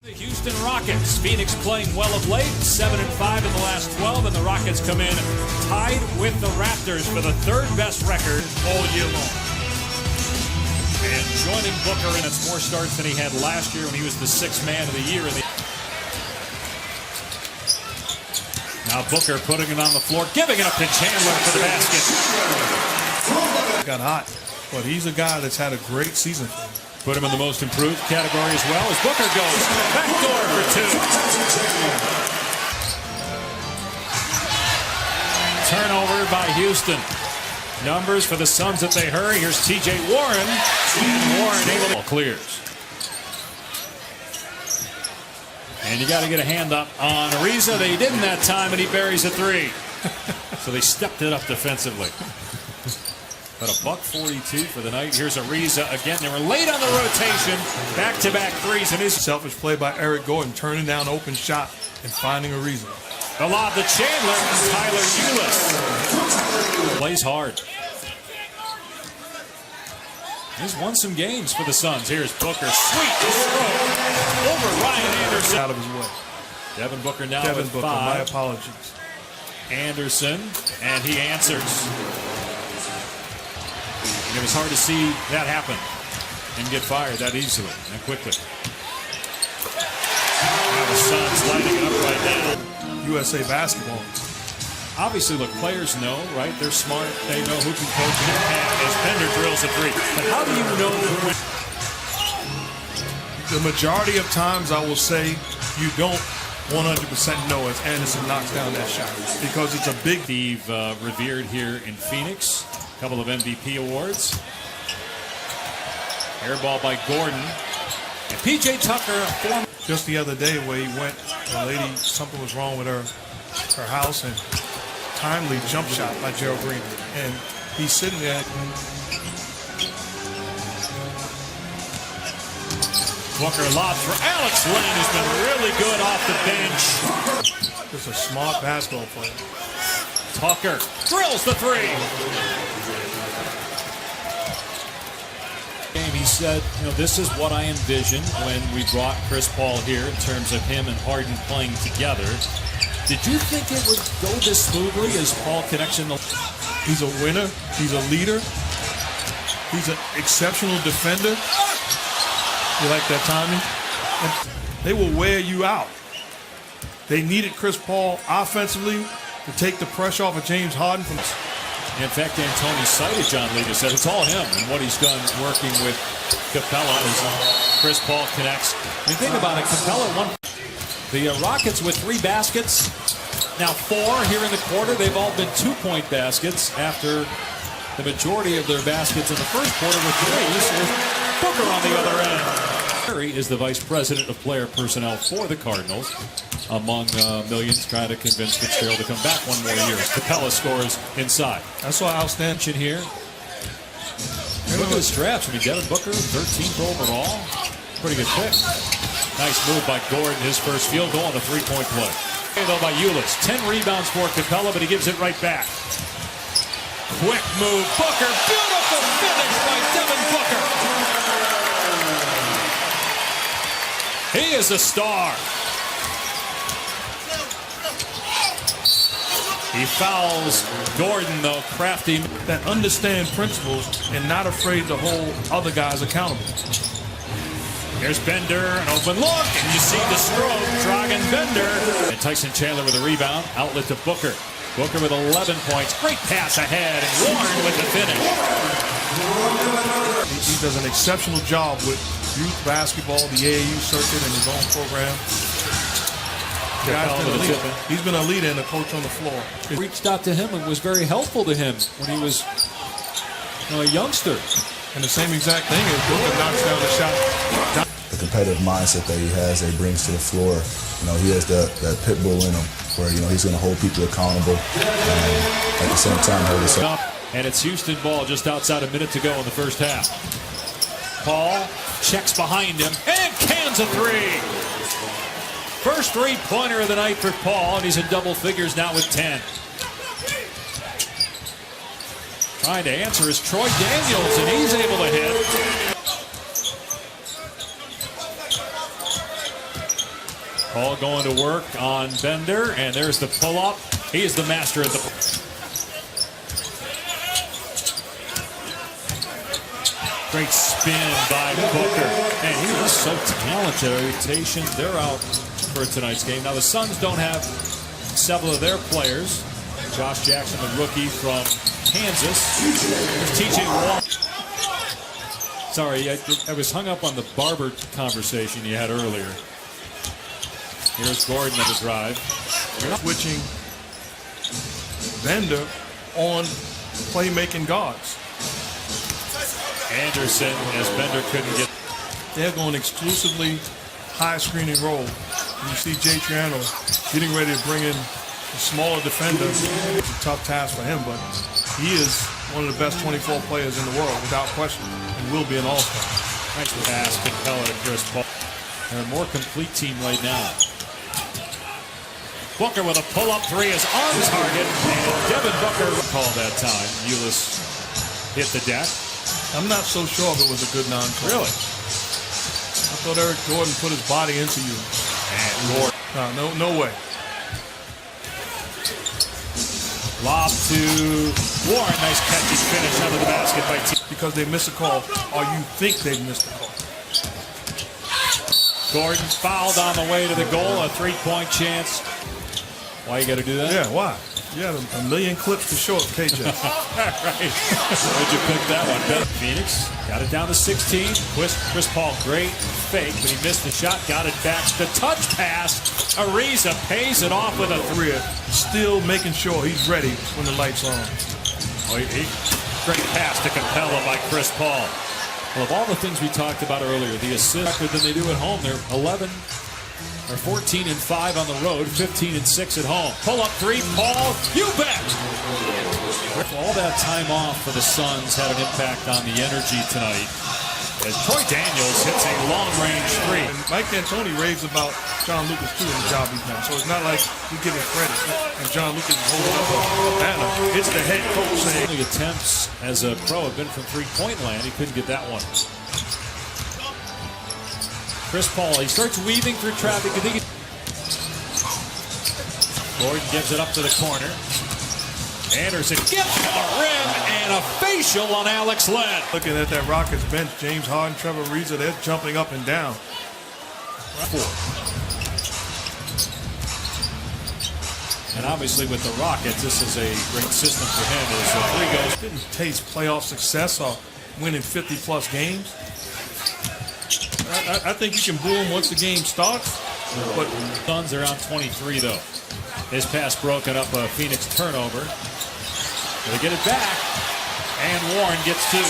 The Houston Rockets. Phoenix playing well of late, 7-5 in the last 12, and the Rockets come in tied with the Raptors for the third best record all year long. And joining Booker, and it's more starts than he had last year when he was the sixth man of the year. Now Booker putting it on the floor, giving it up to Chandler for the basket. Got hot, but he's a guy that's had a great season for him. Put him in the most improved category as well as Booker goes backdoor for two. Turnover by Houston. Numbers for the Suns if they hurry. Here's T.J. Warren. And Warren able to clears. And you got to get a hand up on Ariza. They didn't that time, and he buries a three. So they stepped it up defensively. But a $142 for the night. Here's Ariza again. They were late on the rotation. Back-to-back threes. And his selfish play by Eric Gordon, turning down open shot and finding Ariza. The lob to Chandler and Tyler Ulis. Plays hard. He's won some games for the Suns. Here's Booker. Sweet stroke over Ryan Anderson. Out of his way. Devin Booker now Devin with Booker, 5. my apologies. Anderson, and he answers. It was hard to see that happen and get fired that easily and quickly. Now the Suns lighting it up right now. USA basketball. Obviously, look, players know, right? They're smart. They know who can coach it. And as Bender drills a three. But how do you know when? The majority of times, I will say, you don't 100% know as Anderson knocks down that shot because it's a big. Steve revered here in Phoenix. A couple of MVP awards. Airball by Gordon. And P.J. Tucker. Just the other day where he went, the lady, something was wrong with her house, and timely jump shot by Gerald Green. And he's sitting there. Booker lobs for Alex Len, who's been really good off the bench. Just a smart basketball player. Tucker drills the three. He said, this is what I envisioned when we brought Chris Paul here in terms of him and Harden playing together. Did you think it would go this smoothly as Paul connects in the... He's a winner. He's a leader. He's an exceptional defender. You like that timing? And they will wear you out. They needed Chris Paul offensively to take the pressure off of James Harden. In fact, Antony cited John Leda, said it's all him and what he's done working with Capella as Chris Paul connects. I mean, think about it, Capella won. The Rockets with 3 baskets, now 4 here in the quarter. They've all been 2-point baskets after the majority of their baskets in the first quarter were threes. There's Booker on the other end. Harry is the vice president of player personnel for the Cardinals. Among millions trying to convince Fitzgerald to come back one more year. Capella scores inside. That's why outstanding here. Look at his drafts. I mean, Devin Booker, 13th overall. Pretty good pick. Nice move by Gordon. His first field goal on the 3-point play. Though by Ulis. 10 rebounds for Capella, but he gives it right back. Quick move. Booker. Beautiful finish by Devin Booker. He is a star. He fouls Gordon, though, crafty. That understand principles and not afraid to hold other guys accountable. Here's Bender, an open look, and you see the stroke, Dragan Bender. And Tyson Chandler with a rebound, outlet to Booker. Booker with 11 points, great pass ahead, and Warren with the finish. He does an exceptional job with youth basketball, the AAU circuit, and his own program. He's been a leader and a coach on the floor. Reached out to him and was very helpful to him when he was a youngster. And the same exact thing is Booker knocks down the shot. The competitive mindset that he has, that he brings to the floor, he has that pit bull in him where, he's going to hold people accountable and at the same time hold us up. And it's Houston ball just outside a minute to go in the first half. Paul checks behind him and cans a three. First 3-pointer of the night for Paul, and he's in double figures now with 10. Trying to answer is Troy Daniels, and he's able to hit. Paul going to work on Bender, and there's the pull-up. He is the master at the... Great spin by Booker. And he is so talented. Rotation, they're out for tonight's game. Now, the Suns don't have several of their players. Josh Jackson, the rookie from Kansas. TJ Warren. Sorry, I was hung up on the Barber conversation you had earlier. Here's Gordon at the drive. Switching Bender on playmaking guards. Anderson, as Bender couldn't get. They're going exclusively high screening role. And you see Jay Triano getting ready to bring in a smaller defender. It's a tough task for him, but he is one of the best 24 players in the world, without question, and will be an all-star. Nice pass, Capella to Chris Paul. They're a more complete team right now. Booker with a pull-up three is on target, and Devin Booker called that time. Ulis hit the deck. I'm not so sure if it was a good non-call. Really? I thought Eric Gordon put his body into you. And Gordon. No way. Lob to Warren. Nice catchy finish under the basket by T. Because they missed a call, or you think they missed a call. Gordon fouled on the way to the goal. A three-point chance. Why you got to do that? Yeah, why? You had a million clips to show it, KJ. Right. Where'd you pick that one? Phoenix got it down to 16. Chris Paul, great fake, but he missed the shot. Got it back. The touch pass. Ariza pays it off with a three. Still making sure he's ready when the lights are on. Great pass to Capella by Chris Paul. Well, of all the things we talked about earlier, the assist record than they do at home, they're 14-5 on the road, 15-6 at home. Pull up three, Paul, you bet! All that time off for the Suns had an impact on the energy tonight as Troy Daniels hits a long-range three. And Mike D'Antoni raves about John Lucas too in the job he's done. So it's not like we give him credit and John Lucas is holding up a banner. It's the head coach saying. The attempts as a pro have been from three-point land. He couldn't get that one. Chris Paul, he starts weaving through traffic. Gordon gives it up to the corner. Anderson gets to the rim and a facial on Alex Len. Looking at that Rockets bench, James Harden, Trevor Ariza, they're jumping up and down. And obviously with the Rockets, this is a great system for him. As the three goes. Didn't taste playoff success or winning 50-plus games. I think you can boo him once the game starts. But Suns are on 23 though. His pass broken up a Phoenix turnover. They get it back, and Warren gets two.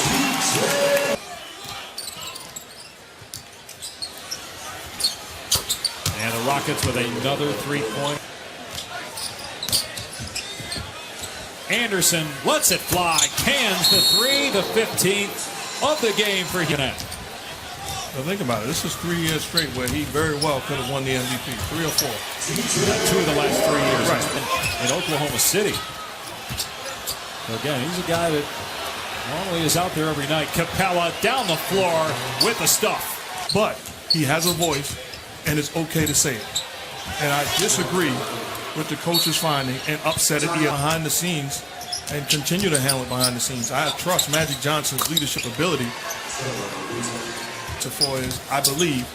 And the Rockets with another three-point. Anderson lets it fly, cans the three, the 15th of the game for Houston. Now think about it. This is 3 years straight where he very well could have won the MVP. 3 or 4. 2 of the last 3 years. Right. In Oklahoma City. So again, he's a guy that normally is out there every night. Capella down the floor with the stuff. But he has a voice, and it's okay to say it. And I disagree with the coach's finding and upset it behind the scenes and continue to handle it behind the scenes. I trust Magic Johnson's leadership ability. For is, I believe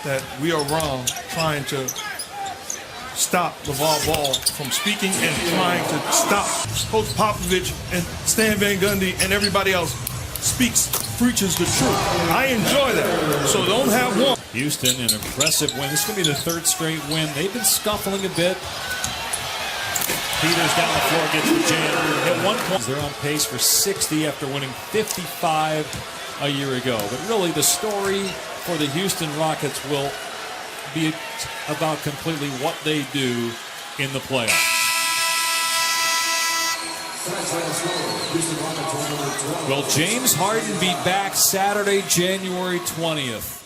that we are wrong trying to stop LeVar Ball from speaking and trying to stop Coach Popovich and Stan Van Gundy and everybody else preaches the truth. I enjoy that. So don't have one. Houston, an impressive win. This is going to be the third straight win. They've been scuffling a bit. Peters down the floor, gets the jam. At one point, they're on pace for 60 after winning 55 a year ago. But really, the story for the Houston Rockets will be about completely what they do in the playoffs. Will James Harden be back Saturday, January 20th?